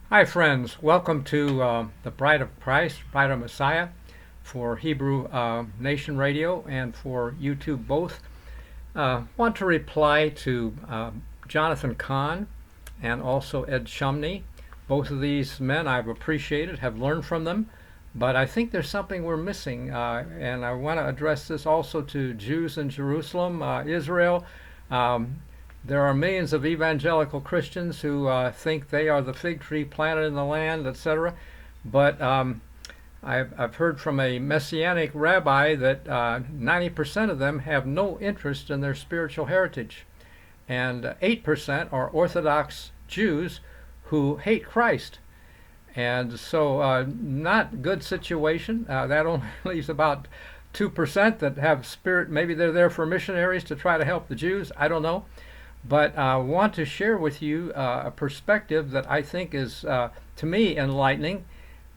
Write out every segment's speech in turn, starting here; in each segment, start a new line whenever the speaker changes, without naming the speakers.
Hi, friends. Welcome to the Bride of Christ, Bride of Messiah, for Hebrew Nation Radio and for YouTube both. Want to reply to Jonathan Cahn and also Ed Chumney. Both of these men I've appreciated, have learned from them, but I think there's something we're missing, and I want to address this also to Jews in Jerusalem, Israel. Um, there are millions of evangelical Christians who think they are the fig tree planted in the land, etc. But I've heard from a Messianic rabbi that 90% of them have no interest in their spiritual heritage, and 8% are Orthodox Jews who hate Christ. And so, not good situation. That only leaves about 2% that have spirit. Maybe they're there for missionaries to try to help the Jews. I don't know. But I want to share with you a perspective that I think is, to me, enlightening.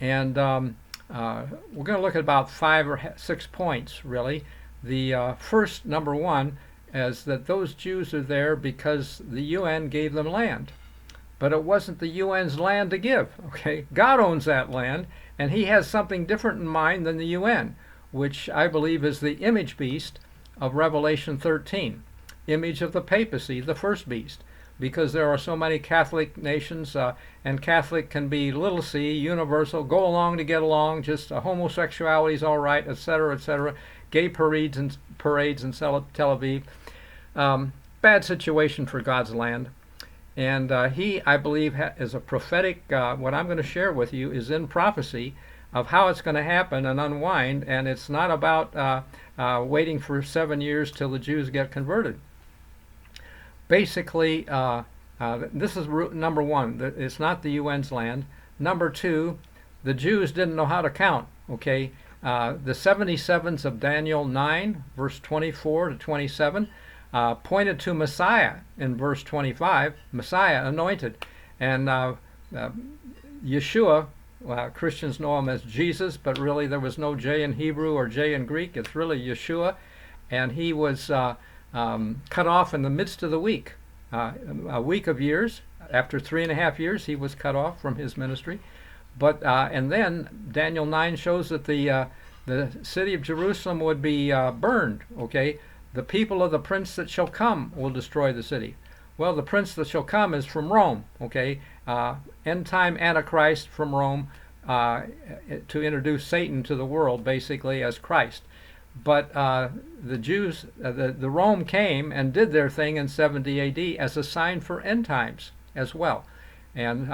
And we're going to look at about 5 or 6 points, really. The first, number one, is that those Jews are there because the UN gave them land. But it wasn't the UN's land to give, okay? God owns that land, and he has something different in mind than the UN, which I believe is the image beast of Revelation 13. Image of the papacy, the first beast, because there are so many Catholic nations, and Catholic can be little c, universal, go along to get along, just homosexuality is all right, etc., etc., gay parades in Tel Aviv. Bad situation for God's land. And he, I believe, is a prophetic, what I'm going to share with you is in prophecy of how it's going to happen and unwind, and it's not about waiting for 7 years till the Jews get converted. Basically, this is number one. It's not the UN's land. Number two, the Jews didn't know how to count. Okay, the 77s of Daniel 9, verse 24 to 27, pointed to Messiah in verse 25. Messiah, anointed, and Yeshua. Christians know him as Jesus, but really there was no J in Hebrew or J in Greek. It's really Yeshua, and he was cut off in the midst of the week, a week of years. After 3.5 years, he was cut off from his ministry. But and then Daniel 9 shows that the city of Jerusalem would be burned. Okay, the people of the prince that shall come will destroy the city. Well, the prince that shall come is from Rome. Okay, end time Antichrist from Rome to introduce Satan to the world, basically as Christ. But the Jews, the Rome came and did their thing in 70 A.D. as a sign for end times as well. And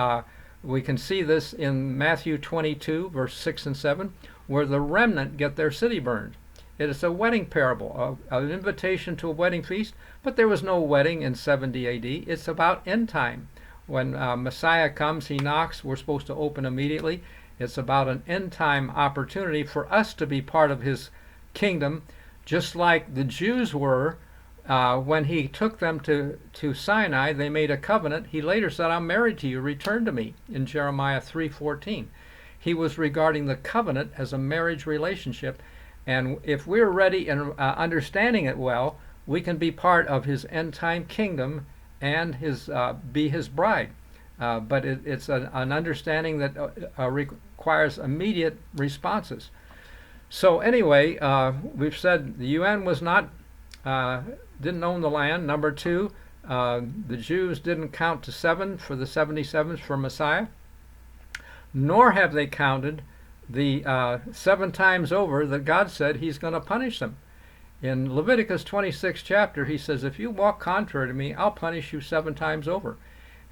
we can see this in Matthew 22, verse 6 and 7, where the remnant get their city burned. It is a wedding parable, an invitation to a wedding feast, but there was no wedding in 70 A.D. It's about end time. When Messiah comes, he knocks, we're supposed to open immediately. It's about an end time opportunity for us to be part of his kingdom, just like the Jews were when he took them to Sinai. They made a covenant. He later said, I'm married to you, return to me, in Jeremiah 3:14. He was regarding the covenant as a marriage relationship, and if we're ready and understanding it well, we can be part of his end time kingdom and be his bride. But it's an understanding that requires immediate responses. So anyway, we've said the UN was not didn't own the land. Number two, the Jews didn't count to 7 for the 77s for Messiah, nor have they counted the 7 times over that God said he's going to punish them. In Leviticus 26 chapter, he says, if you walk contrary to me, I'll punish you 7 times over.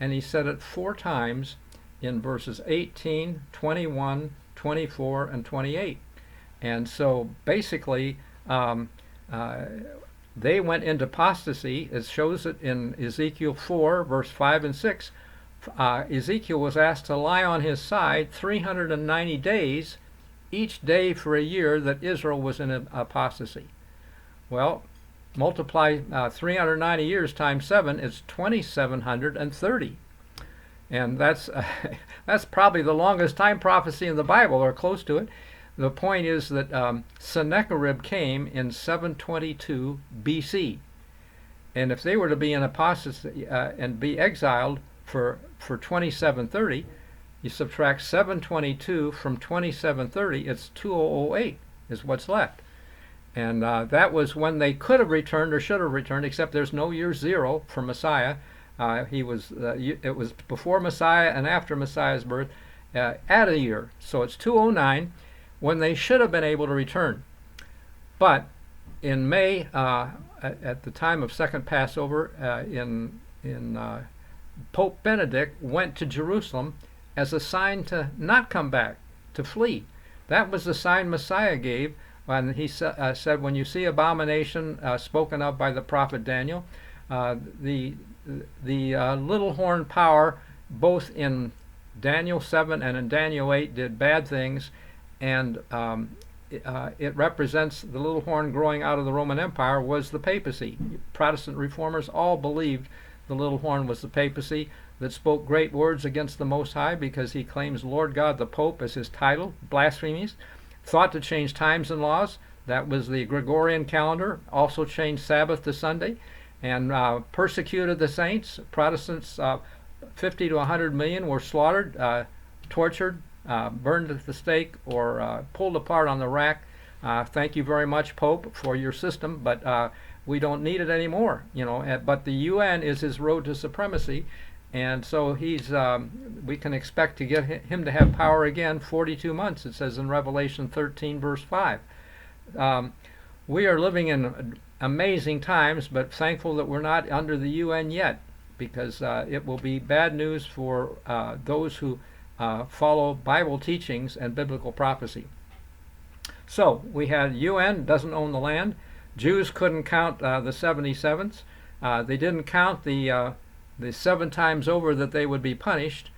And he said it 4 times in verses 18, 21, 24, and 28. And so basically, they went into apostasy. It shows it in Ezekiel 4, verse 5 and 6. Ezekiel was asked to lie on his side 390 days, each day for a year that Israel was in apostasy. Well, multiply 390 years times 7, it's 2,730. And that's probably the longest time prophecy in the Bible, or close to it. The point is that Sennacherib came in 722 BC. And if they were to be in apostasy and be exiled for 2730, You subtract 722 from 2730, it's 2008 is what's left. And that was when they could have returned or should have returned, except there's no year zero for Messiah. It was before Messiah and after Messiah's birth, add a year. So it's 209 when they should have been able to return. But in May, at the time of Second Passover, Pope Benedict went to Jerusalem as a sign to not come back, to flee. That was the sign Messiah gave when he said, when you see abomination spoken of by the prophet Daniel, the little horn power, both in Daniel 7 and in Daniel 8, did bad things, and it represents the little horn growing out of the Roman Empire was the papacy. Protestant reformers all believed the little horn was the papacy that spoke great words against the Most High because he claims Lord God the Pope as his title, blasphemies, thought to change times and laws. That was the Gregorian calendar, also changed Sabbath to Sunday, and persecuted the saints. Protestants, 50 to 100 million were slaughtered, tortured, burned at the stake, or pulled apart on the rack. Thank you very much, Pope, for your system, but we don't need it anymore. But the UN is his road to supremacy, and so we can expect to get him to have power again 42 months, it says in Revelation 13, verse 5. We are living in amazing times, but thankful that we're not under the UN yet, because it will be bad news for those who follow Bible teachings and biblical prophecy. So we had UN doesn't own the land. Jews couldn't count the 77s. They didn't count the 7 times over that they would be punished,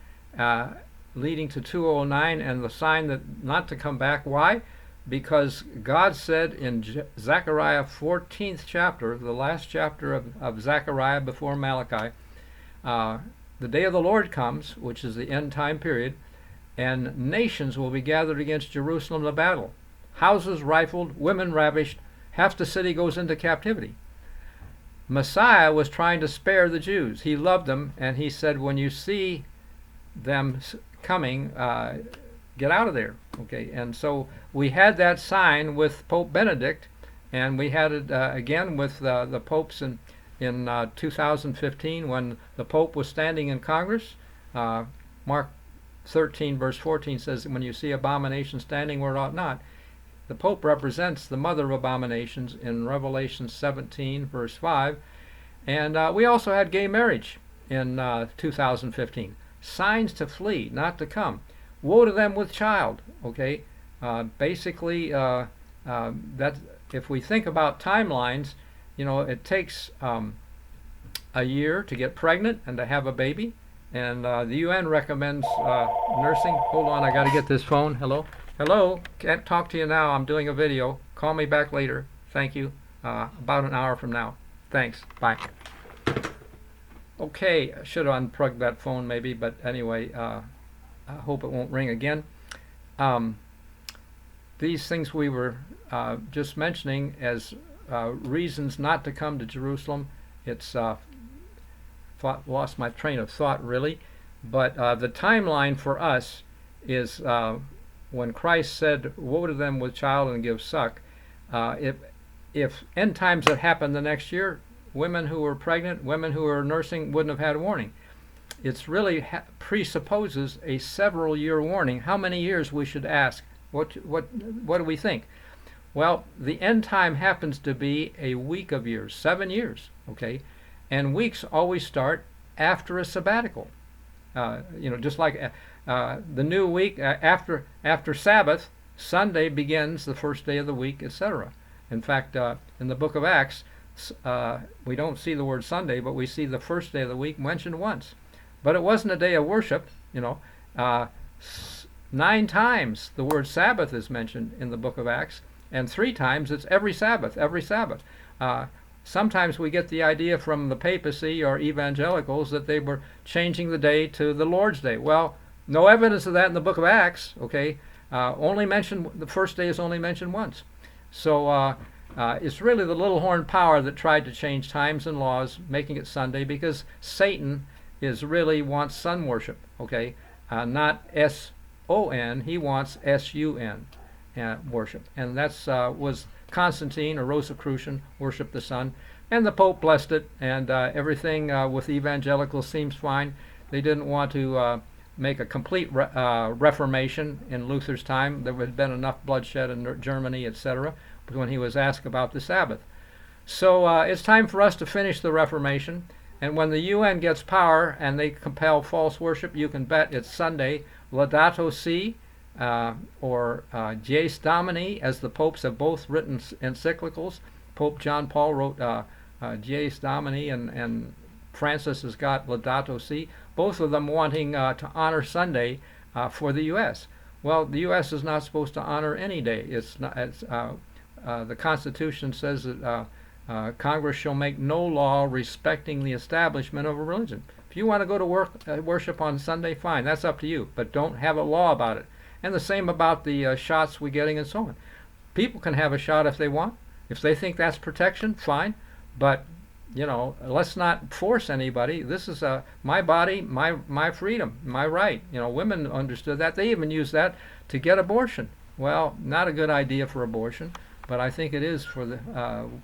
leading to 209 and the sign that not to come back. Why? Because God said in Zechariah 14th chapter, the last chapter of Zechariah before Malachi, the day of the Lord comes, which is the end time period, and nations will be gathered against Jerusalem to battle. Houses rifled, women ravished, half the city goes into captivity. Messiah was trying to spare the Jews. He loved them, and he said, when you see them coming, get out of there. Okay, and so we had that sign with Pope Benedict, and we had it again with the popes in 2015 when the Pope was standing in Congress. Mark 13 verse 14 says, when you see abomination standing where it ought not. The Pope represents the mother of abominations in Revelation 17 verse 5. And we also had gay marriage in 2015. Signs to flee, not to come. Woe to them with child. Okay, basically that if we think about timelines, it takes a year to get pregnant and to have a baby, and the UN recommends nursing. Hold on, I got to get this phone. Hello, can't talk to you now. I'm doing a video. Call me back later. Thank you. About an hour from now. Thanks. Bye. Okay, I should have unplugged that phone maybe, but anyway, I hope it won't ring again. These things we were just mentioning as reasons not to come to Jerusalem. It's lost my train of thought really, but the timeline for us is when Christ said, "Woe to them with child and give suck." If end times had happened the next year, women who were pregnant, women who were nursing wouldn't have had a warning. It's really presupposes a several-year warning. How many years we should ask? What do we think? Well, the end time happens to be a week of years, 7 years, okay? And weeks always start after a sabbatical. Just like the new week after Sabbath, Sunday begins the first day of the week, etc. In fact, in the book of Acts, we don't see the word Sunday, but we see the first day of the week mentioned once. But it wasn't a day of worship, 9 times the word Sabbath is mentioned in the book of Acts, and 3 times it's every Sabbath. Sometimes we get the idea from the papacy or evangelicals that they were changing the day to the Lord's Day. Well, no evidence of that in the book of Acts, okay? The first day is only mentioned once. So it's really the little horn power that tried to change times and laws, making it Sunday, because Satan really wants sun worship, okay? not S-O-N. He wants S-U-N worship. And that's was Constantine or Rosicrucian worshiped the sun. And the Pope blessed it, and everything with evangelicals seems fine. They didn't want to make a complete reformation in Luther's time. There had been enough bloodshed in Germany, etc., when he was asked about the Sabbath. So it's time for us to finish the Reformation. And when the UN gets power and they compel false worship, you can bet it's Sunday, Laudato Si, or Dies Domini, as the popes have both written encyclicals. Pope John Paul wrote Dies Domini, and Francis has got Laudato Si, both of them wanting to honor Sunday for the U.S. Well, the U.S. is not supposed to honor any day. It's not. The Constitution says that Congress shall make no law respecting the establishment of a religion. If you want to go to worship on Sunday, fine, that's up to you, but don't have a law about it. And the same about the shots we're getting and so on. People can have a shot if they want. If they think that's protection, fine, but let's not force anybody. This is my body, my freedom, my right. Women understood that. They even used that to get abortion. Well, not a good idea for abortion, but I think it is for the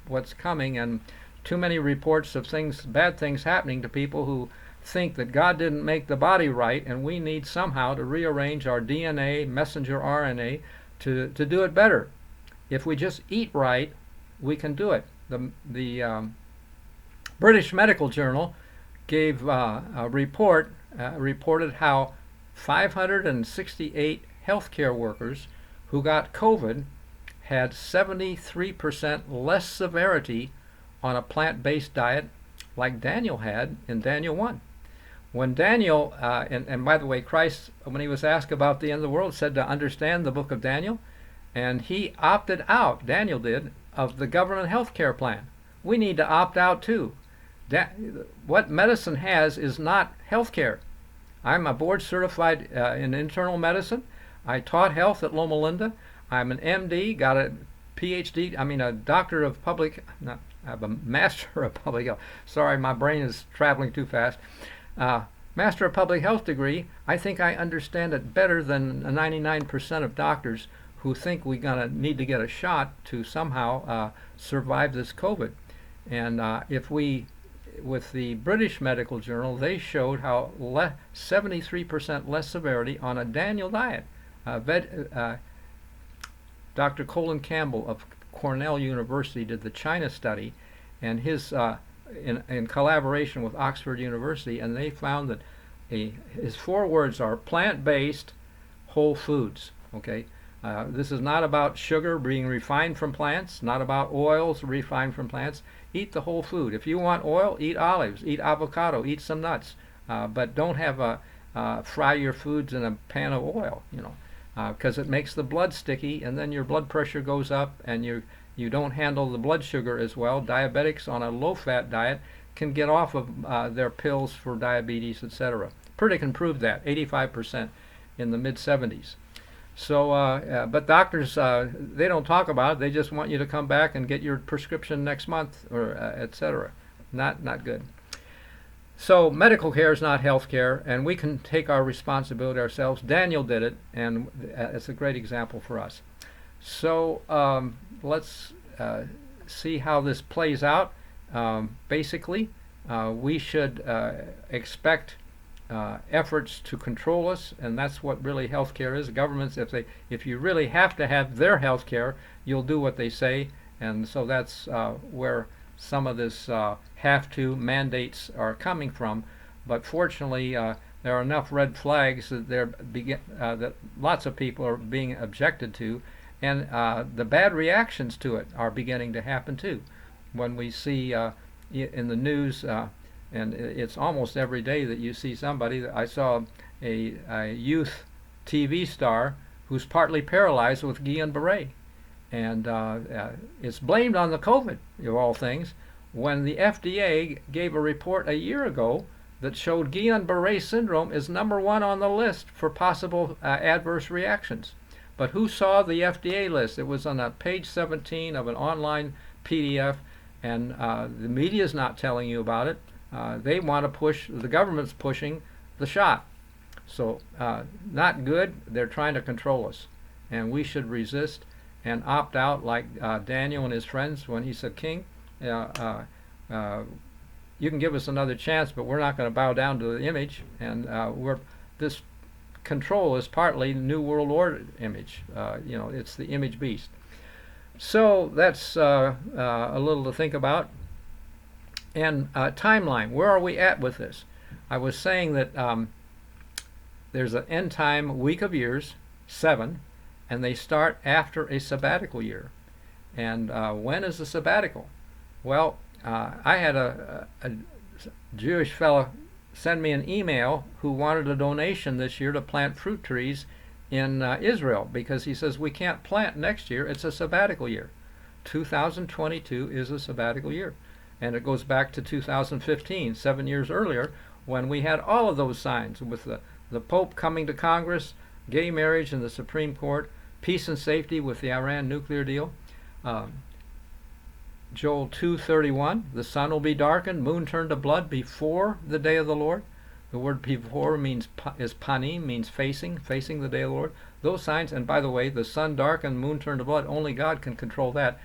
what's coming, and too many reports of bad things happening to people who think that God didn't make the body right, and we need somehow to rearrange our DNA, messenger RNA, to do it better. If we just eat right, we can do it. The British Medical Journal gave a report, reported how 568 healthcare workers who got COVID had 73% less severity on a plant-based diet like Daniel had in Daniel 1. When Daniel, and by the way, Christ, when he was asked about the end of the world, said to understand the book of Daniel, and he opted out, Daniel did, of the government health care plan. We need to opt out too. What medicine has is not health care. I'm a board certified in internal medicine. I taught health at Loma Linda. I'm an MD, got a PhD, a doctor of public, I have a master of public health. Sorry, my brain is traveling too fast. Master of public health degree. I think I understand it better than 99% of doctors who think we're going to need to get a shot to somehow survive this COVID. And with the British Medical Journal, they showed how 73% less severity on a Daniel diet. Dr. Colin Campbell of Cornell University did the China study, and his in collaboration with Oxford University, and they found that his 4 words are plant-based whole foods. Okay, this is not about sugar being refined from plants, not about oils refined from plants. Eat the whole food. If you want oil, eat olives, eat avocado, eat some nuts, but don't have fry your foods in a pan of oil. Because it makes the blood sticky, and then your blood pressure goes up, and you don't handle the blood sugar as well. Diabetics on a low-fat diet can get off of their pills for diabetes, etc. Pritikin proved that, 85% in the mid-70s. So, but doctors, they don't talk about it. They just want you to come back and get your prescription next month, or etc. Not good. So medical care is not health care, and we can take our responsibility ourselves. Daniel did it, and it's a great example for us. So let's see how this plays out. Basically, we should expect efforts to control us, and that's what really health care is. Governments, if you really have to have their health care, you'll do what they say, and so that's where some of this have-to mandates are coming from. But fortunately, there are enough red flags that that lots of people are being objected to, and the bad reactions to it are beginning to happen too. When we see in the news, and it's almost every day that you see somebody. I saw a youth TV star who's partly paralyzed with Guillain-Barré, and it's blamed on the COVID, of all things, when the FDA gave a report a year ago that showed Guillain-Barré syndrome is #1 on the list for possible adverse reactions. But who saw the FDA list? It was on page 17 of an online PDF, and the media's not telling you about it. They want to push, the government's pushing the shot. So not good. They're trying to control us, and we should resist and opt out like Daniel and his friends when he said, King, you can give us another chance, but we're not going to bow down to the image. And this control is partly New World Order image. It's the image beast. So that's a little to think about. And timeline, where are we at with this? I was saying that there's an end time week of years, 7, and they start after a sabbatical year. And when is the sabbatical? Well, I had a Jewish fellow send me an email who wanted a donation this year to plant fruit trees in Israel, because he says we can't plant next year. It's a sabbatical year. 2022 is a sabbatical year. And it goes back to 2015, 7 years earlier, when we had all of those signs with the Pope coming to Congress, gay marriage in the Supreme Court, peace and safety with the Iran nuclear deal. Joel 2:31, the sun will be darkened, moon turned to blood before the day of the Lord. The word before is panim, means facing the day of the Lord. Those signs, and by the way, the sun darkened, moon turned to blood, only God can control that.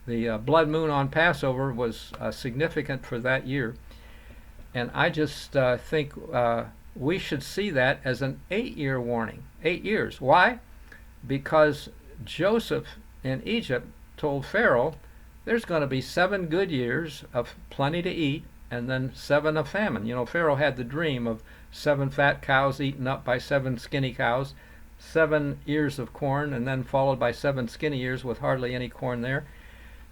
The blood moon on Passover was significant for that year. And I just think we should see that as an 8-year warning. 8 years. Why? Because Joseph in Egypt told Pharaoh there's going to be 7 good years of plenty to eat and then 7 of famine. Pharaoh had the dream of 7 fat cows eaten up by 7 skinny cows, 7 ears of corn, and then followed by 7 skinny ears with hardly any corn there.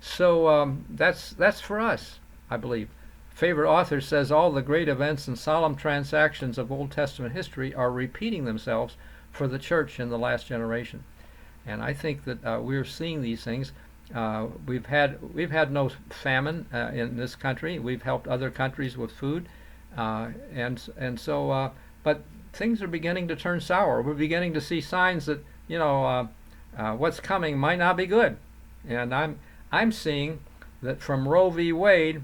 So that's for us, I believe. Favorite author says all the great events and solemn transactions of Old Testament history are repeating themselves for the church in the last generation. And I think that we're seeing these things. We've had no famine in this country. We've helped other countries with food, but things are beginning to turn sour. We're beginning to see signs that what's coming might not be good. And I'm seeing that from Roe v. Wade,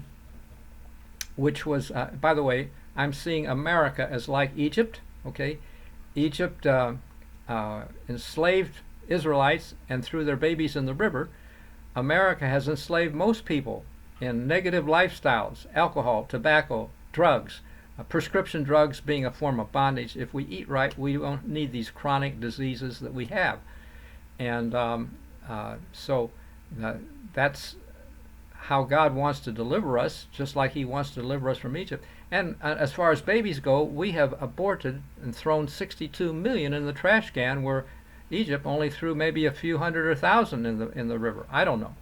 which was, by the way, I'm seeing America as like Egypt. Okay, Egypt enslaved Israelites and threw their babies in the river. America has enslaved most people in negative lifestyles, alcohol, tobacco, drugs, prescription drugs being a form of bondage. If we eat right, we won't need these chronic diseases that we have. And so that's how God wants to deliver us, just like he wants to deliver us from Egypt. And as far as babies go, we have aborted and thrown 62 million in the trash can, where Egypt only threw maybe a few hundred or thousand in the river. I don't know.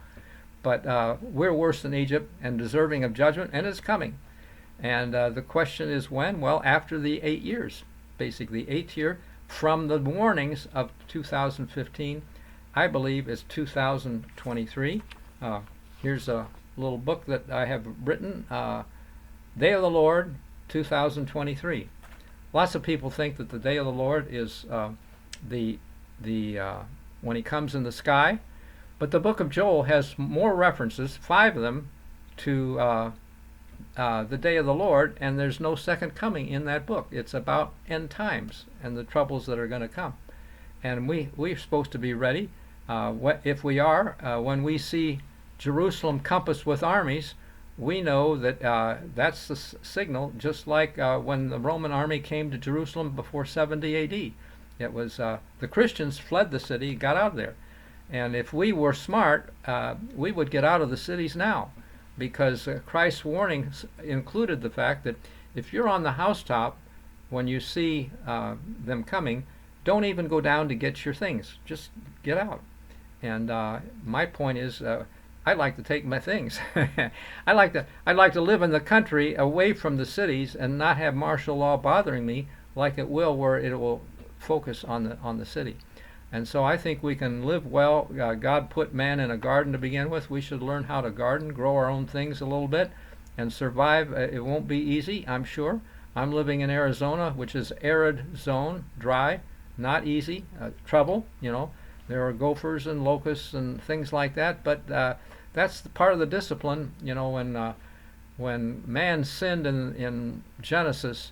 But we're worse than Egypt and deserving of judgment, and it's coming. And the question is when? Well, after the 8 years, basically, 8th year from the warnings of 2015, I believe is 2023. Here's a little book that I have written, Day of the Lord 2023. Lots of people think that the Day of the Lord is when he comes in the sky, but the book of Joel has more references, 5 of them, to the Day of the Lord, and there's no second coming in that book. It's about end times and the troubles that are going to come. And we're supposed to be ready. If we are, when we see Jerusalem compassed with armies, we know that that's the signal, just like when the Roman army came to Jerusalem before 70 A.D. It was the Christians fled the city, got out of there. And if we were smart, we would get out of the cities now, because Christ's warnings included the fact that if you're on the housetop when you see them coming, don't even go down to get your things. Just get out. And my point is, I'd like to take my things. I'd like to live in the country away from the cities and not have martial law bothering me like it will, where it will focus on the city. And so I think we can live well. God put man in a garden to begin with. We should learn how to garden, grow our own things a little bit, and survive. It won't be easy, I'm sure. I'm living in Arizona, which is arid zone, dry, not easy, trouble, There are gophers and locusts and things like that, but that's part of the discipline. When man sinned in Genesis,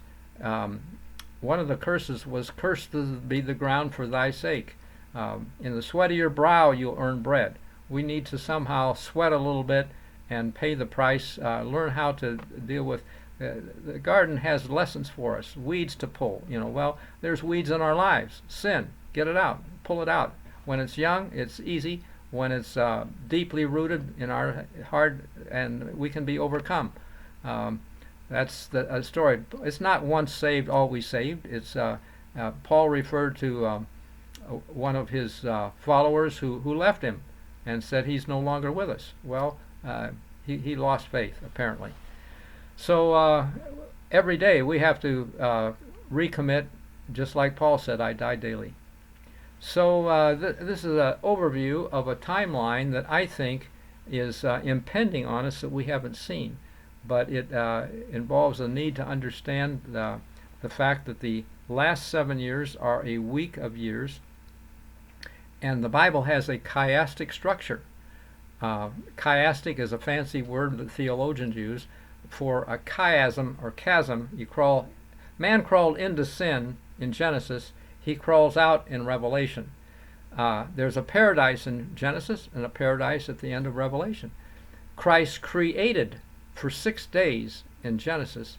one of the curses was, "Cursed be the ground for thy sake." In the sweat of your brow you'll earn bread. We need to somehow sweat a little bit and pay the price, learn how to deal with. The garden has lessons for us, weeds to pull. Well, there's weeds in our lives. Sin, get it out, pull it out. When it's young, it's easy. When it's deeply rooted in our heart, and we can be overcome. That's the story. It's not once saved, always saved. It's Paul referred to one of his followers who left him and said he's no longer with us. Well, he lost faith, apparently. So every day we have to recommit, just like Paul said, "I die daily." So this is an overview of a timeline that I think is impending on us that we haven't seen. But it involves a need to understand the fact that the last 7 years are a week of years, and the Bible has a chiastic structure. Chiastic is a fancy word that theologians use for a chiasm or chasm. Man crawled into sin in Genesis. He crawls out in Revelation. There's a paradise in Genesis and a paradise at the end of Revelation. Christ created for 6 days in Genesis,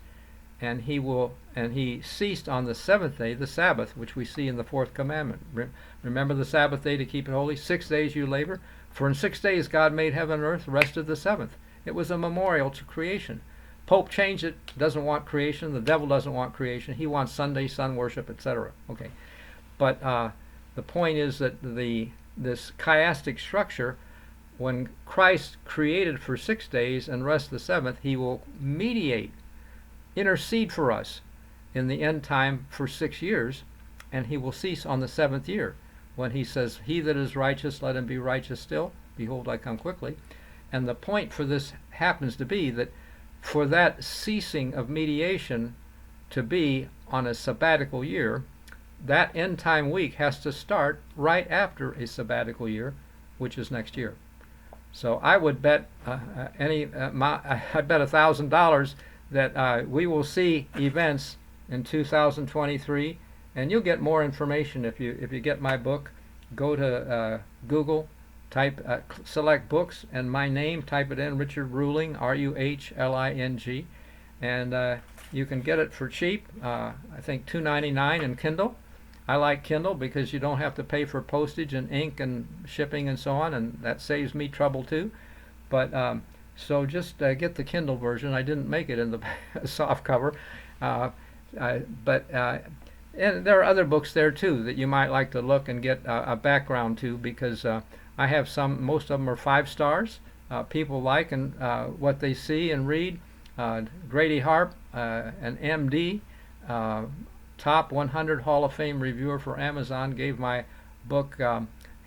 and he ceased on the seventh day, the Sabbath, which we see in the fourth commandment. Remember the Sabbath day to keep it holy. 6 days you labor, for in 6 days God made heaven and earth, rested the seventh. It was a memorial to creation. Pope changed it, doesn't want creation. The devil doesn't want creation. He wants Sunday sun worship, etc. Okay, but the point is that this chiastic structure, when Christ created for 6 days and rest the seventh, he will mediate, intercede for us in the end time for 6 years, and he will cease on the seventh year when he says, "He that is righteous, let him be righteous still. Behold, I come quickly." And the point for this happens to be that for that ceasing of mediation to be on a sabbatical year, that end time week has to start right after a sabbatical year, which is next year. So I would bet I bet $1,000 that we will see events in 2023, and you'll get more information if you get my book. Go to Google, select books, and my name, type it in, Richard Ruhling, Ruhling, and you can get it for cheap. I think $2.99 in Kindle. I like Kindle because you don't have to pay for postage and ink and shipping and so on, and that saves me trouble too. But so just get the Kindle version. I didn't make it in the soft cover, and there are other books there too that you might like to look and get a background to, because I have some. Most of them are 5 stars. People like and what they see and read. Grady Harp, an MD. Top 100 Hall of Fame reviewer for Amazon, gave my book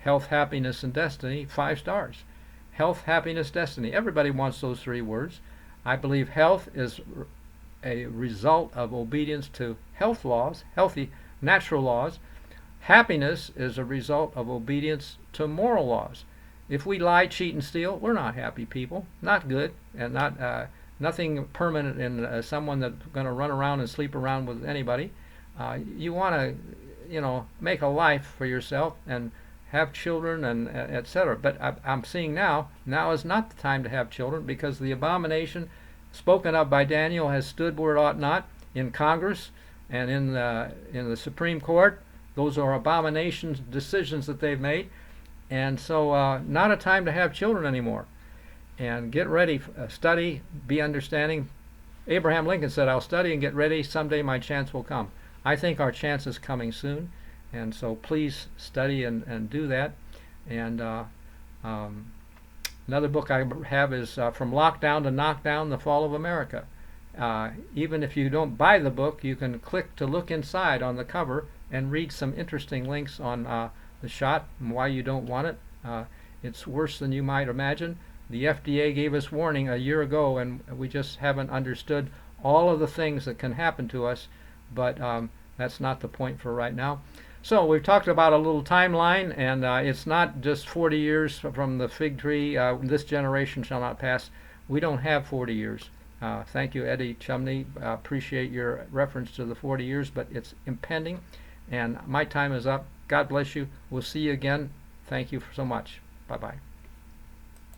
Health, Happiness, and Destiny 5 stars. Health, happiness, destiny. Everybody wants those 3 words. I believe health is a result of obedience to health laws, healthy, natural laws. Happiness is a result of obedience to moral laws. If we lie, cheat, and steal, we're not happy people. Not good, and nothing permanent in someone that's going to run around and sleep around with anybody. You want to, make a life for yourself and have children and etc. But I'm seeing now is not the time to have children, because the abomination spoken of by Daniel has stood where it ought not in Congress and in the Supreme Court. Those are abominations, decisions that they've made, and so not a time to have children anymore. And get ready, study, be understanding. Abraham Lincoln said, "I'll study and get ready. Someday my chance will come." I think our chance is coming soon, and so please study and do that. And another book I have is From Lockdown to Knockdown, The Fall of America. Even if you don't buy the book, you can click to look inside on the cover and read some interesting links on the shot and why you don't want it. It's worse than you might imagine. The FDA gave us warning a year ago, and we just haven't understood all of the things that can happen to us. But that's not the point for right now. So we've talked about a little timeline, and it's not just 40 years from the fig tree. This generation shall not pass. We don't have 40 years. Thank you, Eddie Chumney. Appreciate your reference to the 40 years, but it's impending, and my time is up. God bless you. We'll see you again. Thank you so much. Bye-bye.